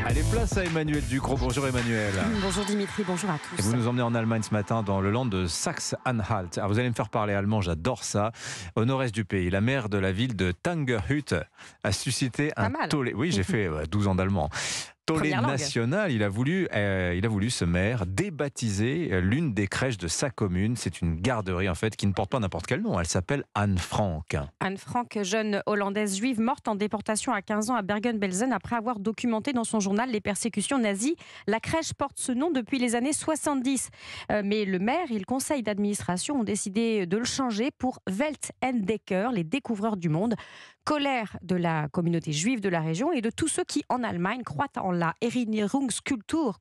Allez, place à Emmanuel Ducrot. Bonjour Emmanuel. Bonjour Dimitri, bonjour à tous. Et vous nous emmenez en Allemagne ce matin, dans le land de Saxe-Anhalt. Alors vous allez me faire parler allemand, j'adore ça. Au nord-est du pays, la maire de la ville de Tangerhütte a suscité un tollé. Oui, j'ai fait 12 ans d'allemand. Tollé national, il a voulu, ce maire, débaptiser l'une des crèches de sa commune. C'est une garderie, en fait, qui ne porte pas n'importe quel nom. Elle s'appelle Anne Frank. Anne Frank, jeune hollandaise juive morte en déportation à 15 ans à Bergen-Belsen après avoir documenté dans son journal les persécutions nazies. La crèche porte ce nom depuis les années 70. Mais le maire et le conseil d'administration ont décidé de le changer pour Welt Entdecker, les découvreurs du monde. Colère de la communauté juive de la région et de tous ceux qui, en Allemagne, croient en la Erinnerungskultur,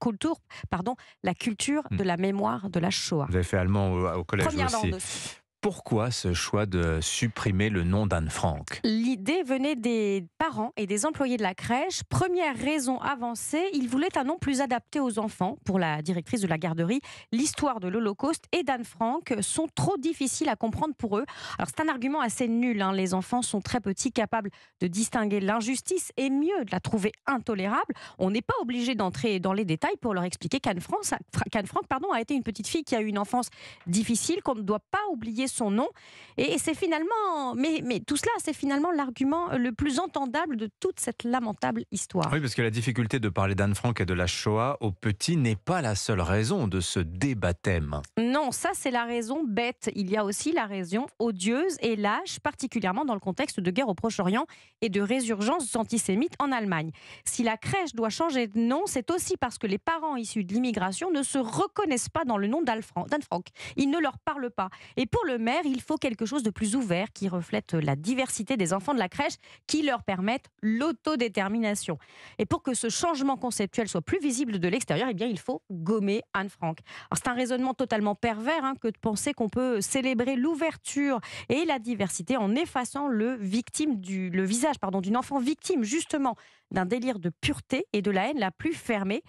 la culture de la mémoire de la Shoah. Vous avez fait allemand au collège Première aussi. langue aussi. Pourquoi ce choix de supprimer le nom d'Anne Frank ? L'idée venait des parents et des employés de la crèche. Première raison avancée, ils voulaient un nom plus adapté aux enfants. Pour la directrice de la garderie, l'histoire de l'Holocauste et d'Anne Frank sont trop difficiles à comprendre pour eux. Alors c'est un argument assez nul. Les enfants sont très petits, capables de distinguer l'injustice et mieux de la trouver intolérable. On n'est pas obligé d'entrer dans les détails pour leur expliquer qu'Anne Frank a été une petite fille qui a eu une enfance difficile, qu'on ne doit pas oublier son nom. Et c'est finalement, mais tout cela, c'est finalement l'argument le plus entendable de toute cette lamentable histoire. Oui, parce que la difficulté de parler d'Anne Frank et de la Shoah aux petits n'est pas la seule raison de ce débat-thème. Non, ça c'est la raison bête. Il y a aussi la raison odieuse et lâche, particulièrement dans le contexte de guerre au Proche-Orient et de résurgence antisémite en Allemagne. Si la crèche doit changer de nom, c'est aussi parce que les parents issus de l'immigration ne se reconnaissent pas dans le nom d'Anne Frank. Ils ne leur parlent pas. Et pour le maire, il faut quelque chose de plus ouvert qui reflète la diversité des enfants de la crèche, qui leur permette l'autodétermination. Et pour que ce changement conceptuel soit plus visible de l'extérieur, il faut gommer Anne Frank. Alors c'est un raisonnement totalement pervers que de penser qu'on peut célébrer l'ouverture et la diversité en effaçant le visage d'une enfant victime justement d'un délire de pureté et de la haine la plus fermée,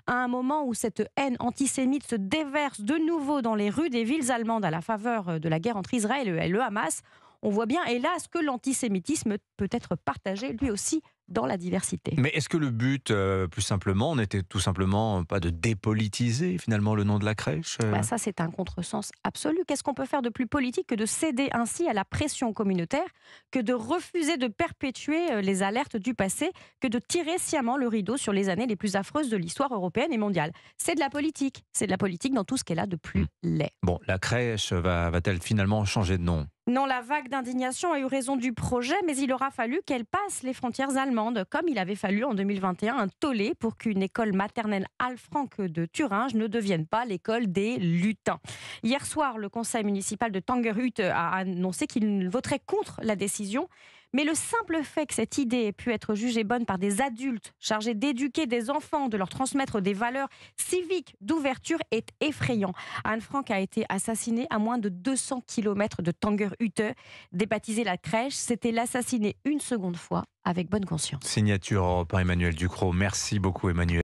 à un moment où cette haine antisémite se déverse de nouveau dans les rues des villes allemandes à la faveur de la guerre entre Israël et le Hamas. On voit bien, hélas, que l'antisémitisme peut être partagé, lui aussi, dans la diversité. Mais est-ce que le but, plus simplement, n'était tout simplement pas de dépolitiser finalement le nom de la crèche ? Ça, c'est un contresens absolu. Qu'est-ce qu'on peut faire de plus politique que de céder ainsi à la pression communautaire, que de refuser de perpétuer les alertes du passé, que de tirer sciemment le rideau sur les années les plus affreuses de l'histoire européenne et mondiale ? C'est de la politique. C'est de la politique dans tout ce qu'elle a de plus laid. Bon, la crèche va-t-elle finalement changer de nom ? Non, la vague d'indignation a eu raison du projet, mais il aura fallu qu'elle passe les frontières allemandes, comme il avait fallu en 2021 un tollé pour qu'une école maternelle Anne Frank de Thuringe ne devienne pas l'école des lutins. Hier soir, le conseil municipal de Tangerhütte a annoncé qu'il voterait contre la décision. Mais le simple fait que cette idée ait pu être jugée bonne par des adultes chargés d'éduquer des enfants, de leur transmettre des valeurs civiques d'ouverture est effrayant. Anne Frank a été assassinée à moins de 200 km de Tangerhütte. Débaptiser la crèche, c'était l'assassiner une seconde fois avec bonne conscience. Signature par Emmanuel Ducrot. Merci beaucoup Emmanuel.